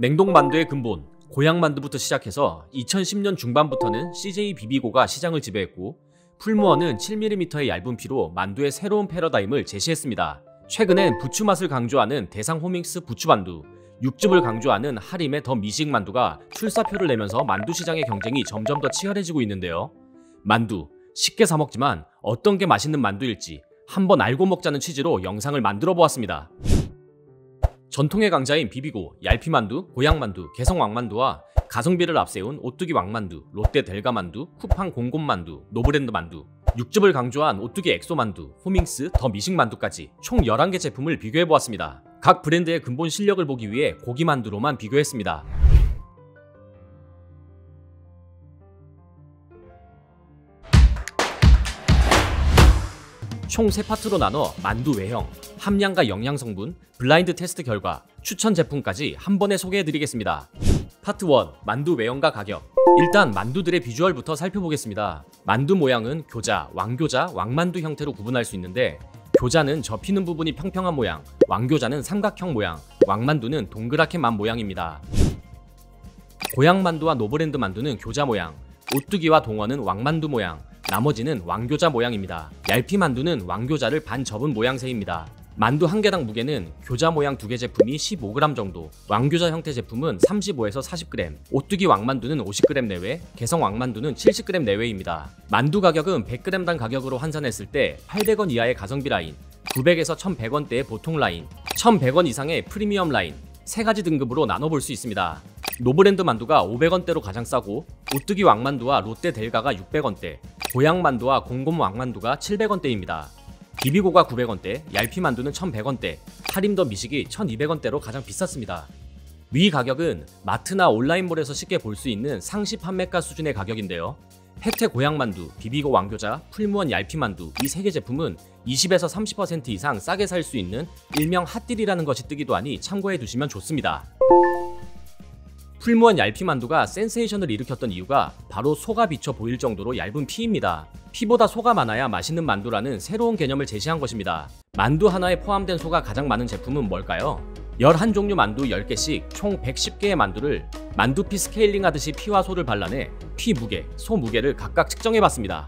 냉동만두의 근본, 고향만두부터 시작해서 2010년 중반부터는 CJ 비비고가 시장을 지배했고, 풀무원은 7mm의 얇은 피로 만두의 새로운 패러다임을 제시했습니다. 최근엔 부추 맛을 강조하는 대상 호밍스 부추만두, 육즙을 강조하는 하림의 더 미식 만두가 출사표를 내면서 만두 시장의 경쟁이 점점 더 치열해지고 있는데요. 만두, 쉽게 사 먹지만 어떤 게 맛있는 만두일지 한번 알고 먹자는 취지로 영상을 만들어 보았습니다. 전통의 강자인 비비고, 얄피만두, 고향만두, 개성왕만두와 가성비를 앞세운 오뚜기 왕만두, 롯데 델가만두, 쿠팡 공곰만두, 노브랜드 만두, 육즙을 강조한 오뚜기 엑소만두, 호밍스, 더 미식만두까지 총 11개 제품을 비교해보았습니다. 각 브랜드의 근본 실력을 보기 위해 고기만두로만 비교했습니다. 총 3파트로 나눠 만두 외형, 함량과 영양 성분, 블라인드 테스트 결과, 추천 제품까지 한 번에 소개해드리겠습니다. 파트 1. 만두 외형과 가격. 일단 만두들의 비주얼부터 살펴보겠습니다. 만두 모양은 교자, 왕교자, 왕만두 형태로 구분할 수 있는데, 교자는 접히는 부분이 평평한 모양, 왕교자는 삼각형 모양, 왕만두는 동그랗게 만 모양입니다. 고향만두와 노브랜드 만두는 교자 모양, 오뚜기와 동원은 왕만두 모양, 나머지는 왕교자 모양입니다. 얄피만두는 왕교자를 반 접은 모양새입니다. 만두 한 개당 무게는 교자 모양 2개 제품이 15g 정도, 왕교자 형태 제품은 35에서 40g, 오뚜기 왕만두는 50g 내외, 개성 왕만두는 70g 내외입니다. 만두 가격은 100g당 가격으로 환산했을 때 800원 이하의 가성비 라인, 900에서 1100원대의 보통 라인, 1100원 이상의 프리미엄 라인, 3가지 등급으로 나눠볼 수 있습니다. 노브랜드 만두가 500원대로 가장 싸고, 오뚜기 왕만두와 롯데 델가가 600원대, 고향만두와 공곰 왕만두가 700원대입니다. 비비고가 900원대, 얄피만두는 1100원대, 하림 더 미식이 1200원대로 가장 비쌌습니다. 위 가격은 마트나 온라인몰에서 쉽게 볼 수 있는 상시 판매가 수준의 가격인데요. 혜태 고향만두, 비비고 왕교자, 풀무원 얄피만두 이 3개 제품은 20에서 30% 이상 싸게 살 수 있는 일명 핫딜이라는 것이 뜨기도 하니 참고해 두시면 좋습니다. 풀무원 얄피만두가 센세이션을 일으켰던 이유가 바로 소가 비쳐 보일 정도로 얇은 피입니다. 피보다 소가 많아야 맛있는 만두라는 새로운 개념을 제시한 것입니다. 만두 하나에 포함된 소가 가장 많은 제품은 뭘까요? 11종류 만두 10개씩 총 110개의 만두를 만두피 스케일링 하듯이 피와 소를 발라내 피 무게, 소 무게를 각각 측정해봤습니다.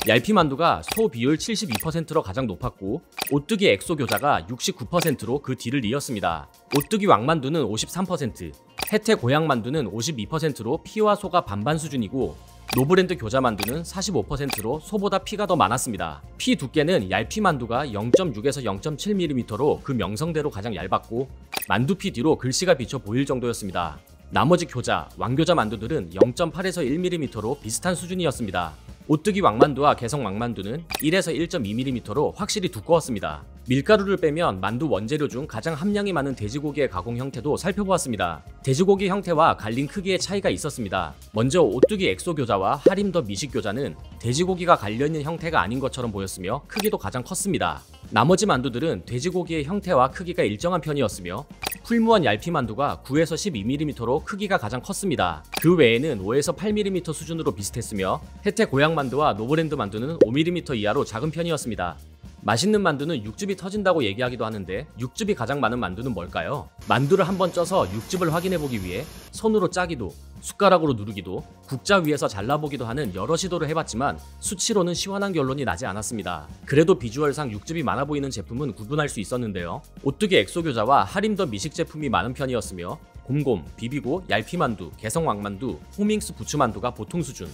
얄피만두가 소 비율 72%로 가장 높았고, 오뚜기 엑소 교자가 69%로 그 뒤를 이었습니다. 오뚜기 왕만두는 53%, 혜태 고향만두는 52%로 피와 소가 반반 수준이고, 노브랜드 교자만두는 45%로 소보다 피가 더 많았습니다. 피 두께는 얄피만두가 0.6에서 0.7mm로 그 명성대로 가장 얇았고, 만두피 뒤로 글씨가 비쳐 보일 정도였습니다. 나머지 교자, 왕교자 만두들은 0.8에서 1mm로 비슷한 수준이었습니다. 오뚜기 왕만두와 개성 왕만두는 1에서 1.2mm로 확실히 두꺼웠습니다. 밀가루를 빼면 만두 원재료 중 가장 함량이 많은 돼지고기의 가공 형태도 살펴보았습니다. 돼지고기 형태와 갈린 크기의 차이가 있었습니다. 먼저 오뚜기 엑소 교자와 하림 더 미식 교자는 돼지고기가 갈려있는 형태가 아닌 것처럼 보였으며 크기도 가장 컸습니다. 나머지 만두들은 돼지고기의 형태와 크기가 일정한 편이었으며, 풀무원 얄피만두가 9에서 12mm로 크기가 가장 컸습니다. 그 외에는 5에서 8mm 수준으로 비슷했으며, 혜태 고향만두와 노브랜드 만두는 5mm 이하로 작은 편이었습니다. 맛있는 만두는 육즙이 터진다고 얘기하기도 하는데, 육즙이 가장 많은 만두는 뭘까요? 만두를 한번 쪄서 육즙을 확인해보기 위해 손으로 짜기도, 숟가락으로 누르기도, 국자 위에서 잘라보기도 하는 여러 시도를 해봤지만 수치로는 시원한 결론이 나지 않았습니다. 그래도 비주얼상 육즙이 많아 보이는 제품은 구분할 수 있었는데요. 오뚜기 엑소 교자와 하림 더 미식 제품이 많은 편이었으며, 곰곰, 비비고, 얄피만두, 개성 왕만두, 호밍스 부추만두가 보통 수준,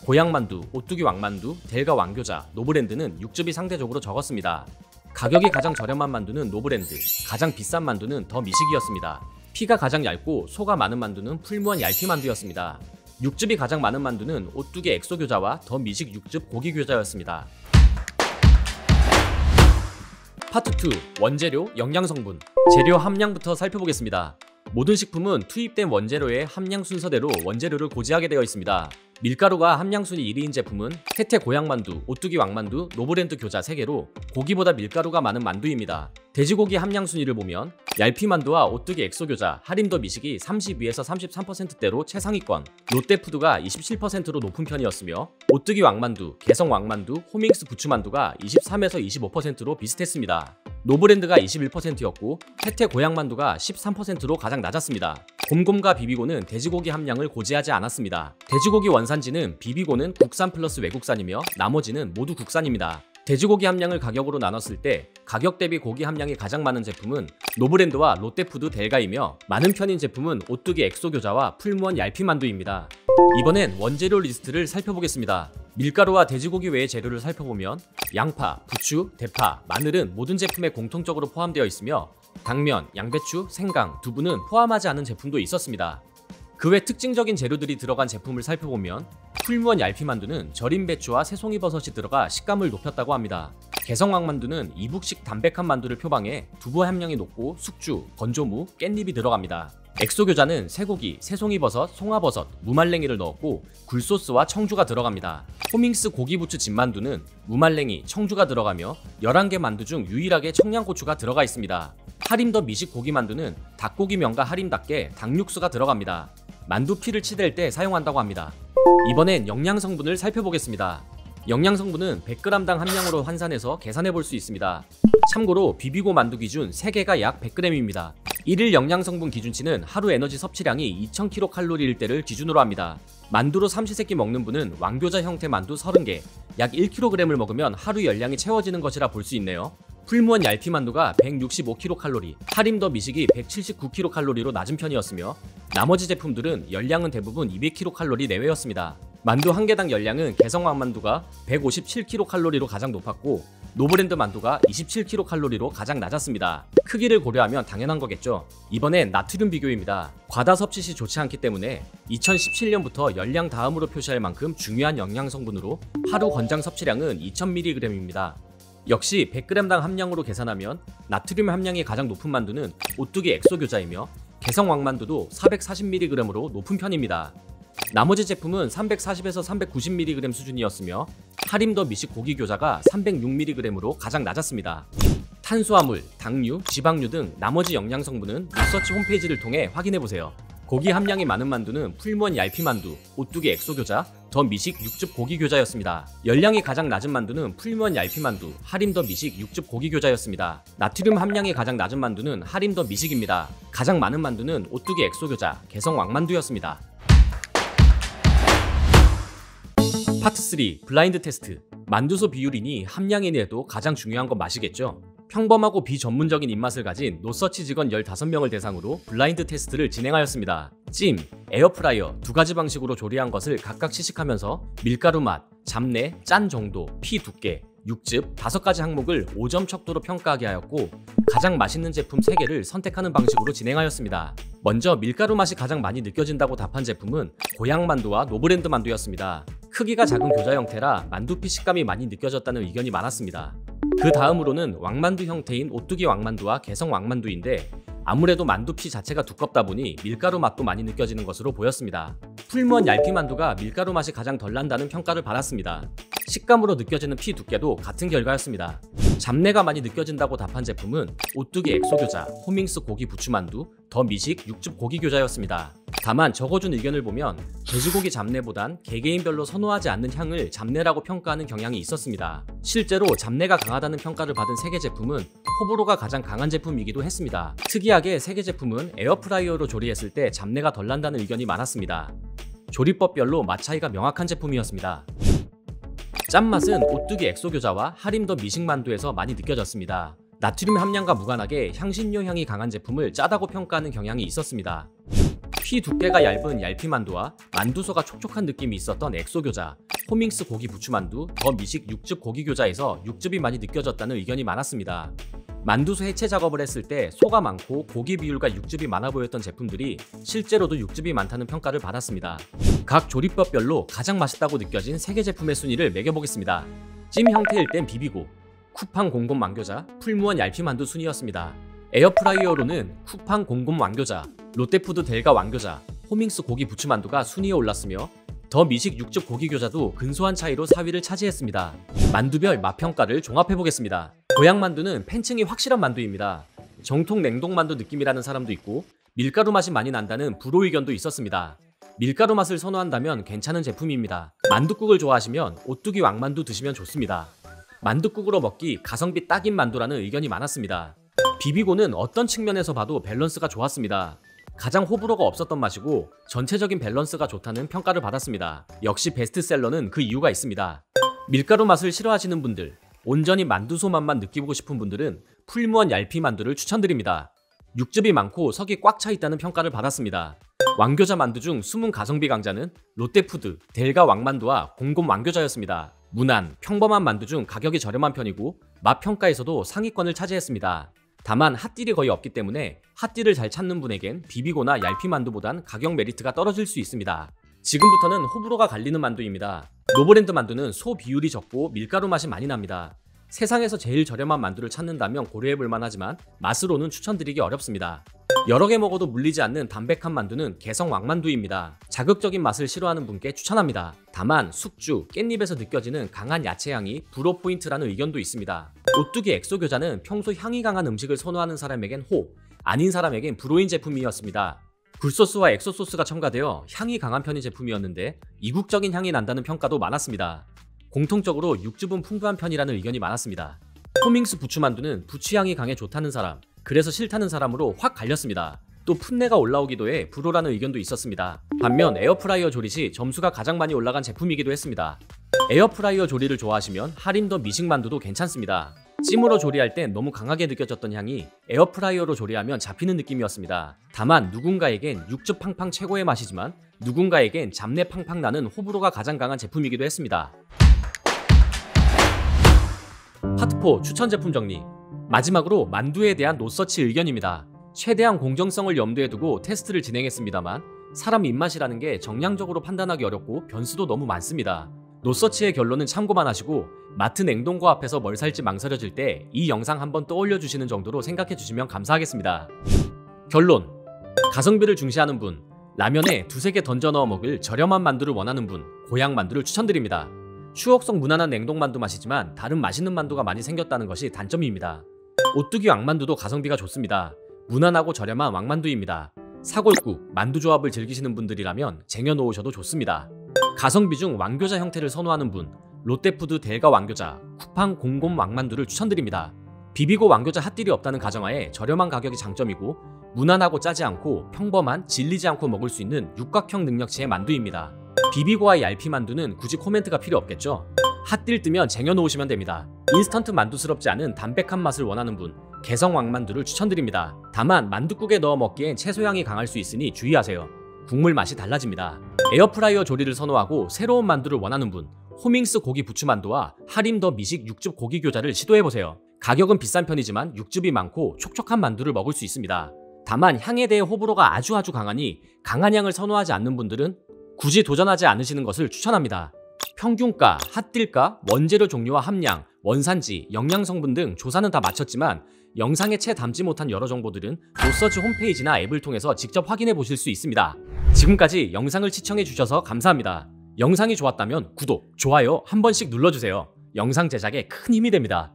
고향만두, 오뚜기 왕만두, 델가 왕교자, 노브랜드는 육즙이 상대적으로 적었습니다. 가격이 가장 저렴한 만두는 노브랜드, 가장 비싼 만두는 더 미식이었습니다. 피가 가장 얇고 소가 많은 만두는 풀무원 얄피만두였습니다. 육즙이 가장 많은 만두는 오뚜기 엑소 교자와 더 미식 육즙 고기 교자였습니다. 파트 2. 원재료, 영양성분. 재료 함량부터 살펴보겠습니다. 모든 식품은 투입된 원재료의 함량 순서대로 원재료를 고지하게 되어 있습니다. 밀가루가 함량순위 1위인 제품은 혜태 고향만두, 오뚜기 왕만두, 노브랜드 교자 3개로 고기보다 밀가루가 많은 만두입니다. 돼지고기 함량순위를 보면 얄피만두와 오뚜기 엑소 교자, 하림 더 미식이 32에서 33%대로 최상위권, 롯데푸드가 27%로 높은 편이었으며, 오뚜기 왕만두, 개성 왕만두, 호밍스 부추만두가 23에서 25%로 비슷했습니다. 노브랜드가 21%였고 혜태 고향만두가 13%로 가장 낮았습니다. 곰곰과 비비고는 돼지고기 함량을 고지하지 않았습니다. 돼지고기 원산지는 비비고는 국산 플러스 외국산이며 나머지는 모두 국산입니다. 돼지고기 함량을 가격으로 나눴을 때 가격 대비 고기 함량이 가장 많은 제품은 노브랜드와 롯데푸드 델가이며 많은 편인 제품은 오뚜기 엑소교자와 풀무원 얄피만두입니다. 이번엔 원재료 리스트를 살펴보겠습니다. 밀가루와 돼지고기 외의 재료를 살펴보면 양파, 부추, 대파, 마늘은 모든 제품에 공통적으로 포함되어 있으며 당면, 양배추, 생강, 두부는 포함하지 않은 제품도 있었습니다. 그 외 특징적인 재료들이 들어간 제품을 살펴보면 풀무원 얄피만두는 절인 배추와 새송이버섯이 들어가 식감을 높였다고 합니다. 개성왕만두는 이북식 담백한 만두를 표방해 두부 함량이 높고 숙주, 건조무, 깻잎이 들어갑니다. 엑소교자는 쇠고기, 새송이버섯, 송화버섯, 무말랭이를 넣었고 굴소스와 청주가 들어갑니다. 호밍스 고기부추 진만두는 무말랭이, 청주가 들어가며 11개 만두 중 유일하게 청양고추가 들어가 있습니다. 하림더 미식 고기만두는 닭고기 면과 하림답게 닭육수가 들어갑니다. 만두피를 치댈 때 사용한다고 합니다. 이번엔 영양 성분을 살펴보겠습니다. 영양 성분은 100g당 함량으로 환산해서 계산해 볼 수 있습니다. 참고로 비비고 만두 기준 3개가 약 100g입니다. 1일 영양 성분 기준치는 하루 에너지 섭취량이 2000kcal일 때를 기준으로 합니다. 만두로 삼시세끼 먹는 분은 왕교자 형태 만두 30개, 약 1kg을 먹으면 하루 열량이 채워지는 것이라 볼 수 있네요. 풀무원 얄피만두가 165kcal, 하림더 미식이 179kcal로 낮은 편이었으며 나머지 제품들은 열량은 대부분 200kcal 내외였습니다. 만두 한 개당 열량은 개성왕만두가 157kcal로 가장 높았고 노브랜드 만두가 27kcal로 가장 낮았습니다. 크기를 고려하면 당연한 거겠죠. 이번엔 나트륨 비교입니다. 과다 섭취 시 좋지 않기 때문에 2017년부터 열량 다음으로 표시할 만큼 중요한 영양 성분으로 하루 권장 섭취량은 2000mg입니다. 역시 100g당 함량으로 계산하면 나트륨 함량이 가장 높은 만두는 오뚜기 엑소교자이며 개성왕만두도 440mg으로 높은 편입니다. 나머지 제품은 340에서 390mg 수준이었으며 하림더 미식 고기교자가 306mg으로 가장 낮았습니다. 탄수화물, 당류, 지방류 등 나머지 영양 성분은 리서치 홈페이지를 통해 확인해보세요. 고기 함량이 많은 만두는 풀무원 얄피만두, 오뚜기 엑소교자, 더 미식 육즙 고기교자였습니다. 열량이 가장 낮은 만두는 풀무원 얄피만두, 하림더 미식 육즙 고기교자였습니다. 나트륨 함량이 가장 낮은 만두는 하림더 미식입니다. 가장 많은 만두는 오뚜기 엑소교자, 개성왕만두였습니다. 파트 3 블라인드 테스트. 만두소 비율이니 함량이니에도 가장 중요한 건 맛이겠죠. 평범하고 비전문적인 입맛을 가진 노서치 직원 15명을 대상으로 블라인드 테스트를 진행하였습니다. 찜, 에어프라이어 두 가지 방식으로 조리한 것을 각각 시식하면서 밀가루 맛, 잡내, 짠 정도, 피 두께, 육즙 5가지 항목을 5점 척도로 평가하게 하였고 가장 맛있는 제품 3개를 선택하는 방식으로 진행하였습니다. 먼저 밀가루 맛이 가장 많이 느껴진다고 답한 제품은 고향만두와 노브랜드 만두였습니다. 크기가 작은 교자 형태라 만두피 식감이 많이 느껴졌다는 의견이 많았습니다. 그 다음으로는 왕만두 형태인 오뚜기 왕만두와 개성 왕만두인데 아무래도 만두피 자체가 두껍다 보니 밀가루 맛도 많이 느껴지는 것으로 보였습니다. 풀무원 얄피만두가 밀가루 맛이 가장 덜 난다는 평가를 받았습니다. 식감으로 느껴지는 피 두께도 같은 결과였습니다. 잡내가 많이 느껴진다고 답한 제품은 오뚜기 엑소교자, 호밍스 고기 부추만두, 더 미식 육즙 고기교자였습니다. 다만 적어준 의견을 보면 돼지고기 잡내보단 개개인별로 선호하지 않는 향을 잡내라고 평가하는 경향이 있었습니다. 실제로 잡내가 강하다는 평가를 받은 3개 제품은 호불호가 가장 강한 제품이기도 했습니다. 특이하게 3개 제품은 에어프라이어로 조리했을 때 잡내가 덜 난다는 의견이 많았습니다. 조리법별로 맛 차이가 명확한 제품이었습니다. 짠맛은 오뚜기 엑소교자와 하림더 미식만두에서 많이 느껴졌습니다. 나트륨 함량과 무관하게 향신료 향이 강한 제품을 짜다고 평가하는 경향이 있었습니다. 피 두께가 얇은 얄피만두와 만두소가 촉촉한 느낌이 있었던 엑소교자, 호밍스 고기 부추만두, 더 미식 육즙 고기교자에서 육즙이 많이 느껴졌다는 의견이 많았습니다. 만두소 해체 작업을 했을 때 소가 많고 고기 비율과 육즙이 많아 보였던 제품들이 실제로도 육즙이 많다는 평가를 받았습니다. 각 조리법별로 가장 맛있다고 느껴진 3개 제품의 순위를 매겨보겠습니다. 찜 형태일 땐 비비고, 쿠팡 공곰 왕교자, 풀무원 얄피만두 순이었습니다. 에어프라이어로는 쿠팡 공곰 왕교자, 롯데푸드 델가 왕교자, 호밍스 고기 부추만두가 순위에 올랐으며 더 미식 육즙 고기교자도 근소한 차이로 4위를 차지했습니다. 만두별 맛평가를 종합해보겠습니다. 고향만두는 팬층이 확실한 만두입니다. 정통 냉동만두 느낌이라는 사람도 있고 밀가루 맛이 많이 난다는 불호 의견도 있었습니다. 밀가루 맛을 선호한다면 괜찮은 제품입니다. 만둣국을 좋아하시면 오뚜기 왕만두 드시면 좋습니다. 만둣국으로 먹기 가성비 딱인 만두라는 의견이 많았습니다. 비비고는 어떤 측면에서 봐도 밸런스가 좋았습니다. 가장 호불호가 없었던 맛이고 전체적인 밸런스가 좋다는 평가를 받았습니다. 역시 베스트셀러는 그 이유가 있습니다. 밀가루 맛을 싫어하시는 분들, 온전히 만두소 맛만 느끼고 싶은 분들은 풀무원 얄피 만두를 추천드립니다. 육즙이 많고 석이 꽉 차 있다는 평가를 받았습니다. 왕교자 만두 중 숨은 가성비 강자는 롯데푸드, 델가 왕만두와 공곰 왕교자였습니다. 무난, 평범한 만두 중 가격이 저렴한 편이고 맛 평가에서도 상위권을 차지했습니다. 다만 핫딜이 거의 없기 때문에 핫딜을 잘 찾는 분에겐 비비고나 얄피 만두보단 가격 메리트가 떨어질 수 있습니다. 지금부터는 호불호가 갈리는 만두입니다. 노브랜드 만두는 소 비율이 적고 밀가루 맛이 많이 납니다. 세상에서 제일 저렴한 만두를 찾는다면 고려해볼만 하지만 맛으로는 추천드리기 어렵습니다. 여러 개 먹어도 물리지 않는 담백한 만두는 개성 왕만두입니다. 자극적인 맛을 싫어하는 분께 추천합니다. 다만 숙주, 깻잎에서 느껴지는 강한 야채향이 불호 포인트라는 의견도 있습니다. 오뚜기 엑소교자는 평소 향이 강한 음식을 선호하는 사람에겐 호, 아닌 사람에겐 불호인 제품이었습니다. 굴소스와 엑소소스가 첨가되어 향이 강한 편의 제품이었는데 이국적인 향이 난다는 평가도 많았습니다. 공통적으로 육즙은 풍부한 편이라는 의견이 많았습니다. 호밍스 부추만두는 부추향이 강해 좋다는 사람, 그래서 싫다는 사람으로 확 갈렸습니다. 또 풋내가 올라오기도 해 불호라는 의견도 있었습니다. 반면 에어프라이어 조리 시 점수가 가장 많이 올라간 제품이기도 했습니다. 에어프라이어 조리를 좋아하시면 하림 더 미식만두도 괜찮습니다. 찜으로 조리할 땐 너무 강하게 느껴졌던 향이 에어프라이어로 조리하면 잡히는 느낌이었습니다. 다만 누군가에겐 육즙 팡팡 최고의 맛이지만 누군가에겐 잡내 팡팡 나는 호불호가 가장 강한 제품이기도 했습니다. 파트 4 추천 제품 정리. 마지막으로 만두에 대한 노서치 의견입니다. 최대한 공정성을 염두에 두고 테스트를 진행했습니다만 사람 입맛이라는 게 정량적으로 판단하기 어렵고 변수도 너무 많습니다. 노서치의 결론은 참고만 하시고 마트 냉동고 앞에서 뭘 살지 망설여질 때 이 영상 한번 떠올려 주시는 정도로 생각해 주시면 감사하겠습니다. 결론. 가성비를 중시하는 분, 라면에 두세 개 던져 넣어 먹을 저렴한 만두를 원하는 분, 고향 만두를 추천드립니다. 추억속 무난한 냉동만두 맛이지만 다른 맛있는 만두가 많이 생겼다는 것이 단점입니다. 오뚜기 왕만두도 가성비가 좋습니다. 무난하고 저렴한 왕만두입니다. 사골국, 만두 조합을 즐기시는 분들이라면 쟁여놓으셔도 좋습니다. 가성비 중 왕교자 형태를 선호하는 분, 롯데푸드 델가 왕교자, 쿠팡 공곰 왕만두를 추천드립니다. 비비고 왕교자 핫딜이 없다는 가정하에 저렴한 가격이 장점이고 무난하고 짜지 않고 평범한 질리지 않고 먹을 수 있는 육각형 능력치의 만두입니다. 비비고와 얄피 만두는 굳이 코멘트가 필요 없겠죠? 핫딜 뜨면 쟁여놓으시면 됩니다. 인스턴트 만두스럽지 않은 담백한 맛을 원하는 분, 개성 왕만두를 추천드립니다. 다만 만둣국에 넣어 먹기엔 채소향이 강할 수 있으니 주의하세요. 국물 맛이 달라집니다. 에어프라이어 조리를 선호하고 새로운 만두를 원하는 분, 호밍스 고기 부추만두와 하림 더 미식 육즙 고기 교자를 시도해보세요. 가격은 비싼 편이지만 육즙이 많고 촉촉한 만두를 먹을 수 있습니다. 다만 향에 대해 호불호가 아주 강하니 강한 향을 선호하지 않는 분들은 굳이 도전하지 않으시는 것을 추천합니다. 평균가, 핫딜가, 원재료 종류와 함량, 원산지, 영양성분 등 조사는 다 마쳤지만 영상에 채 담지 못한 여러 정보들은 노서치 홈페이지나 앱을 통해서 직접 확인해 보실 수 있습니다. 지금까지 영상을 시청해 주셔서 감사합니다. 영상이 좋았다면 구독, 좋아요 한 번씩 눌러주세요. 영상 제작에 큰 힘이 됩니다.